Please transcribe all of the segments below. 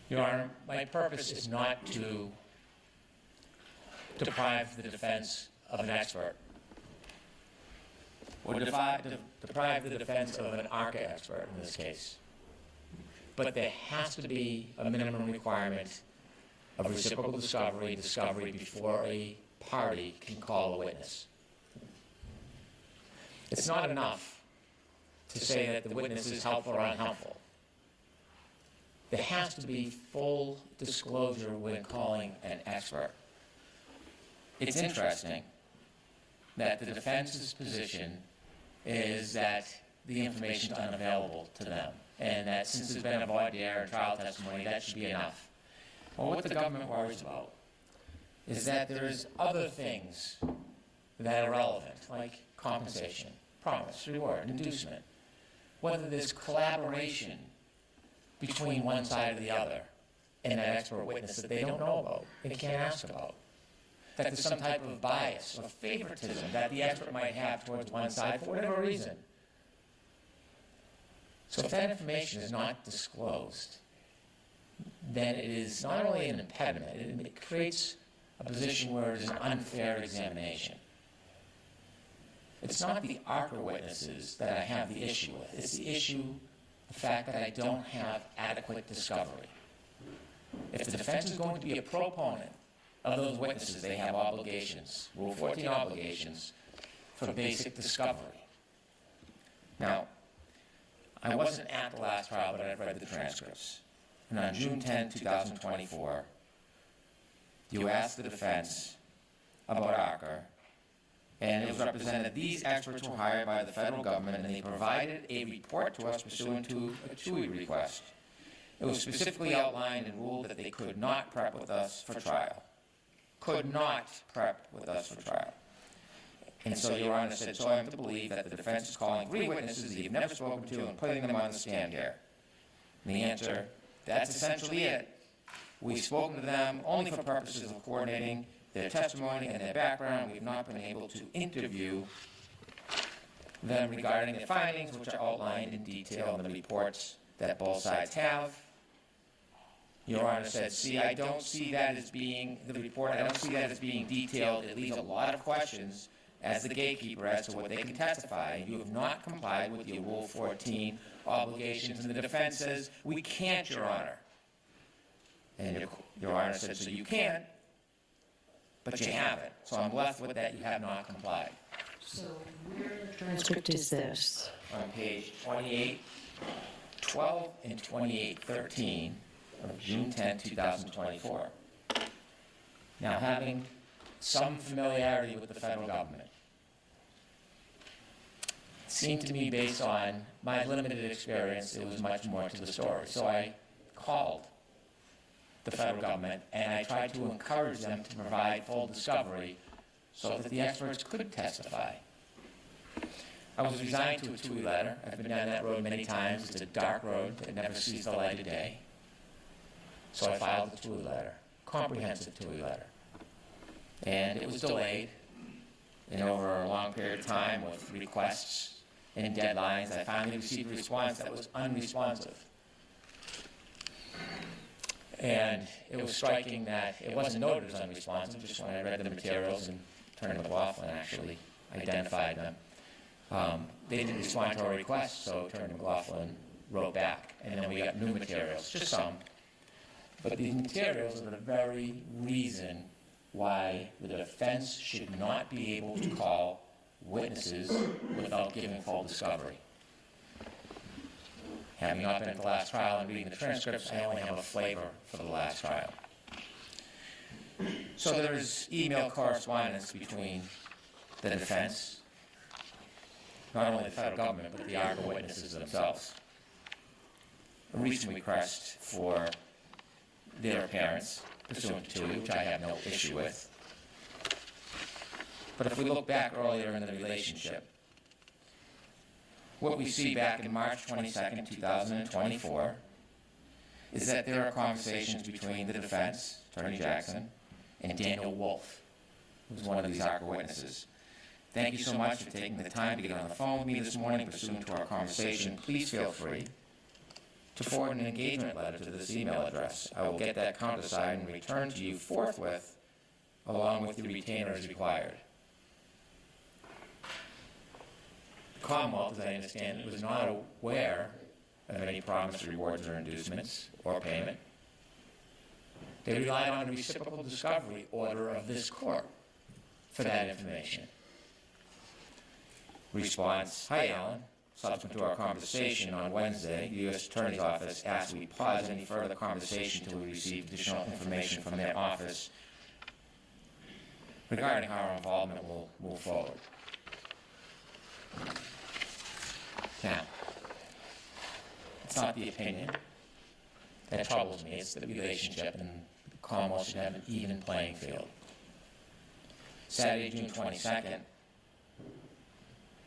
Your Honor, my purpose is not to deprive the defense of an expert or deprive the defense of an ARCA expert in this case. But there has to be a minimum requirement of reciprocal discovery before a party can call a witness. It's not enough to say that the witness is helpful or unhelpful. There has to be full disclosure when calling an expert. It's interesting that the defense's position is that the information is unavailable to them, and that since there's been a voir dire and trial testimony, that should be enough. Well, what the government worries about is that there's other things that are relevant, like compensation, promise, reward, inducement, whether there's collaboration between one side or the other and that expert witness that they don't know about, they can't ask about. That there's some type of bias or favoritism that the expert might have towards one side for whatever reason. So if that information is not disclosed, then it is not only an impediment, it creates a position where it is an unfair examination. It's not the ARCA witnesses that I have the issue with. It's the issue, the fact that I don't have adequate discovery. If the defense is going to be a proponent of those witnesses, they have obligations, Rule 14 obligations, for basic discovery. Now, I wasn't at the last trial, but I've read the transcripts. And on June 10, 2024, you asked the defense about ARCA, and it was represented that these experts were hired by the federal government, and they provided a report to us pursuant to a TUI request. It was specifically outlined and ruled that they could not prep with us for trial. Could not prep with us for trial. And so Your Honor said, so I am to believe that the defense is calling 3 witnesses that you've never spoken to and putting them on the stand here. And the answer, that's essentially it. We've spoken to them only for purposes of coordinating their testimony and their background. We've not been able to interview them regarding their findings, which are outlined in detail in the reports that both sides have. Your Honor said, see, I don't see that as being the report. I don't see that as being detailed. It leaves a lot of questions as the gatekeeper as to what they can testify. You have not complied with your Rule 14 obligations. And the defense says, we can't, Your Honor. And Your Honor said, so you can, but you haven't. So I'm left with that you have not complied. So where in the transcript is this? On page 28, 12 and 28, 13 of June 10, 2024. Now, having some familiarity with the federal government, it seemed to me, based on my limited experience, it was much more to the story. So I called the federal government and I tried to encourage them to provide full discovery so that the experts could testify. I was resigned to a TUI letter. I've been down that road many times. It's a dark road that never sees the light of day. So I filed a TUI letter, comprehensive TUI letter. And it was delayed. And over a long period of time with requests and deadlines, I finally received a response that was unresponsive. And it was striking that it wasn't noted as unresponsive, just when I read the materials, and Attorney McLaughlin actually identified them. They didn't respond to our request, so Attorney McLaughlin wrote back. And then we got new materials, just some. But these materials are the very reason why the defense should not be able to call witnesses without giving full discovery. Having not been at the last trial and reading the transcripts, I only have a flavor for the last trial. So there's email correspondence between the defense, not only the federal government, but the ARCA witnesses themselves. A recent request for their appearance, pursuant to which I have no issue with. But if we look back earlier in the relationship, what we see back in March 22nd, 2024, is that there are conversations between the defense, Attorney Jackson, and Daniel Wolfe, who's one of these ARCA witnesses. Thank you so much for taking the time to get on the phone with me this morning pursuant to our conversation. Please feel free to forward an engagement letter to this email address. I will get that countersigned and return to you forthwith, along with the retainer as required. The Commonwealth, as I understand it, was not aware of any promised rewards or inducements or payment. They relied on a reciprocal discovery order of this court for that information. Response: Hi, Alan. Subsequent to our conversation on Wednesday, the U.S. Attorney's Office asked we pause any further conversation until we receive additional information from their office regarding how our involvement will move forward. Now, it's not the opinion that troubles me, it's the relationship, and the Commonwealth should have an even playing field. Saturday, June 22nd,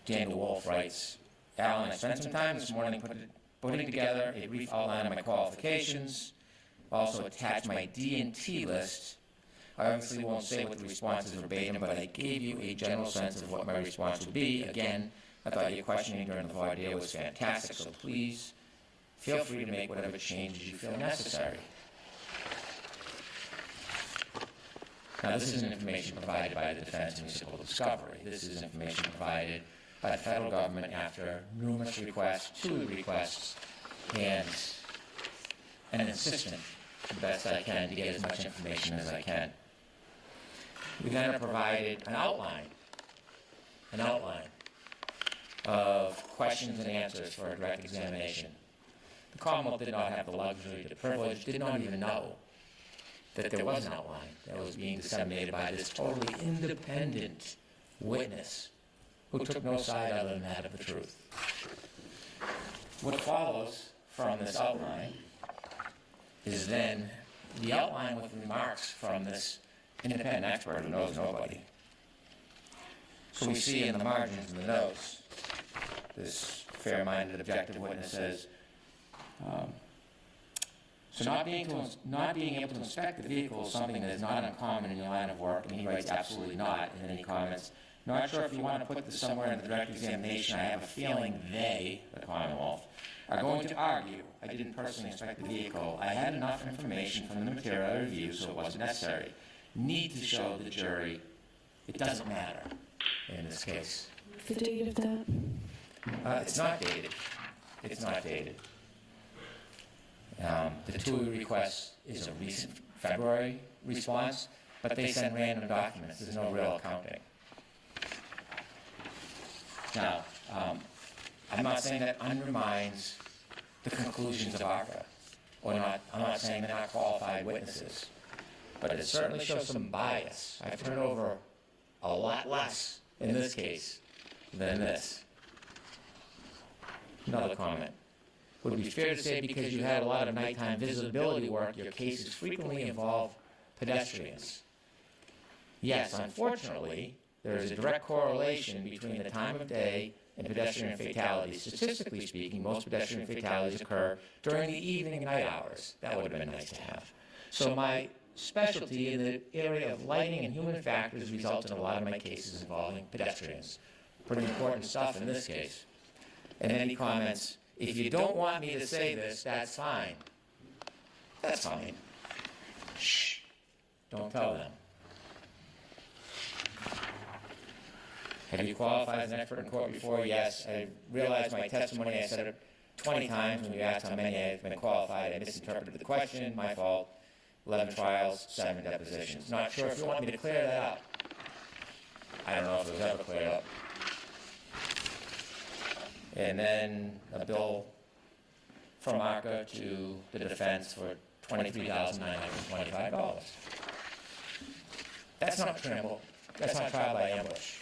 Daniel Wolfe writes, Alan, I spent some time this morning putting together a brief outline of my qualifications, also attached my D&T list. I obviously won't say what the response is verbatim, but I gave you a general sense of what my response would be. Again, I thought your questioning during the voir dire was fantastic, so please feel free to make whatever changes you feel necessary. Now, this isn't information provided by the defense in reciprocal discovery. This is information provided by the federal government after numerous requests, 2 requests, and an insistent, the best I can, to get as much information as I can. We then have provided an outline of questions and answers for a direct examination. The Commonwealth did not have the luxury, the privilege, did not even know that there was an outline that was being disseminated by this totally independent witness who took no side other than that of the truth. What follows from this outline is then the outline with remarks from this independent expert who knows nobody. So we see in the margins and the notes, this fair-minded, objective witness says, so not being able to inspect the vehicle is something that is not uncommon in your line of work, and he writes absolutely not, and then he comments, not sure if you want to put this somewhere in the direct examination. I have a feeling they, the Commonwealth, are going to argue I didn't personally inspect the vehicle. I had enough information from the material I reviewed, so it wasn't necessary. Need to show the jury it doesn't matter in this case. The date of that? It's not dated. It's not dated. The TUI request is a recent February response, but they send random documents. There's no real accounting. Now, I'm not saying that undermines the conclusions of ARCA, or not. I'm not saying they're not qualified witnesses, but it certainly shows some bias. I've turned over a lot less in this case than this. Another comment. Would it be fair to say because you had a lot of nighttime visibility work, your cases frequently involve pedestrians? Yes, unfortunately, there is a direct correlation between the time of day and pedestrian fatalities. Statistically speaking, most pedestrian fatalities occur during the evening and night hours. That would have been nice to have. So my specialty in the area of lighting and human factors results in a lot of my cases involving pedestrians. Pretty important stuff in this case. And then he comments, if you don't want me to say this, that's fine. That's fine. Shh. Don't tell them. Have you qualified as an expert in court before? Yes. I realized my testimony, I said it 20 times when you asked how many I've been qualified. I misinterpreted the question, my fault. 11 trials, 7 depositions. Not sure if you want me to clear that up. I don't know if it was ever cleared up. And then a bill from ARCA to the defense for $23,925. That's not trample. That's not trial by ambush.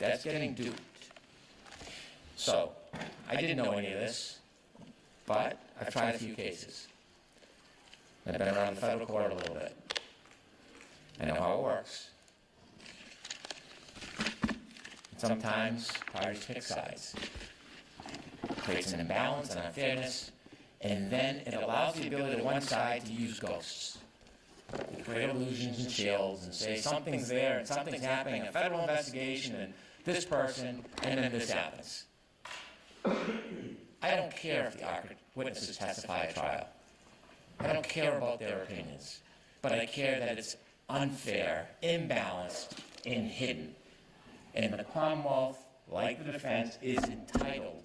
That's getting duped. So, I didn't know any of this, but I've tried a few cases. I've been around the federal court a little bit. I know how it works. Sometimes parties pick sides. It creates an imbalance and unfairness, and then it allows the ability of one side to use ghosts. They create illusions and chills and say something's there and something's happening, a federal investigation and this person, and then this happens. I I don't care if the witnesses testify at trial. I don't care about their opinions. But I care that it's unfair, imbalanced, and hidden. And the Commonwealth, like the defense, is entitled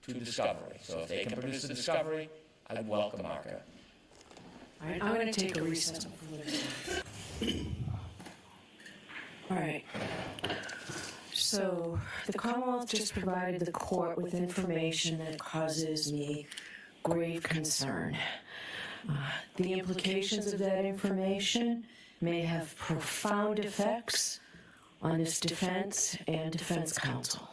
to discovery. So if they can produce the discovery, I'd welcome ARCA. All right, I'm going to take a recess. All right. So the Commonwealth just provided the court with information that causes me grave concern. The implications of that information may have profound effects on this defense and defense counsel.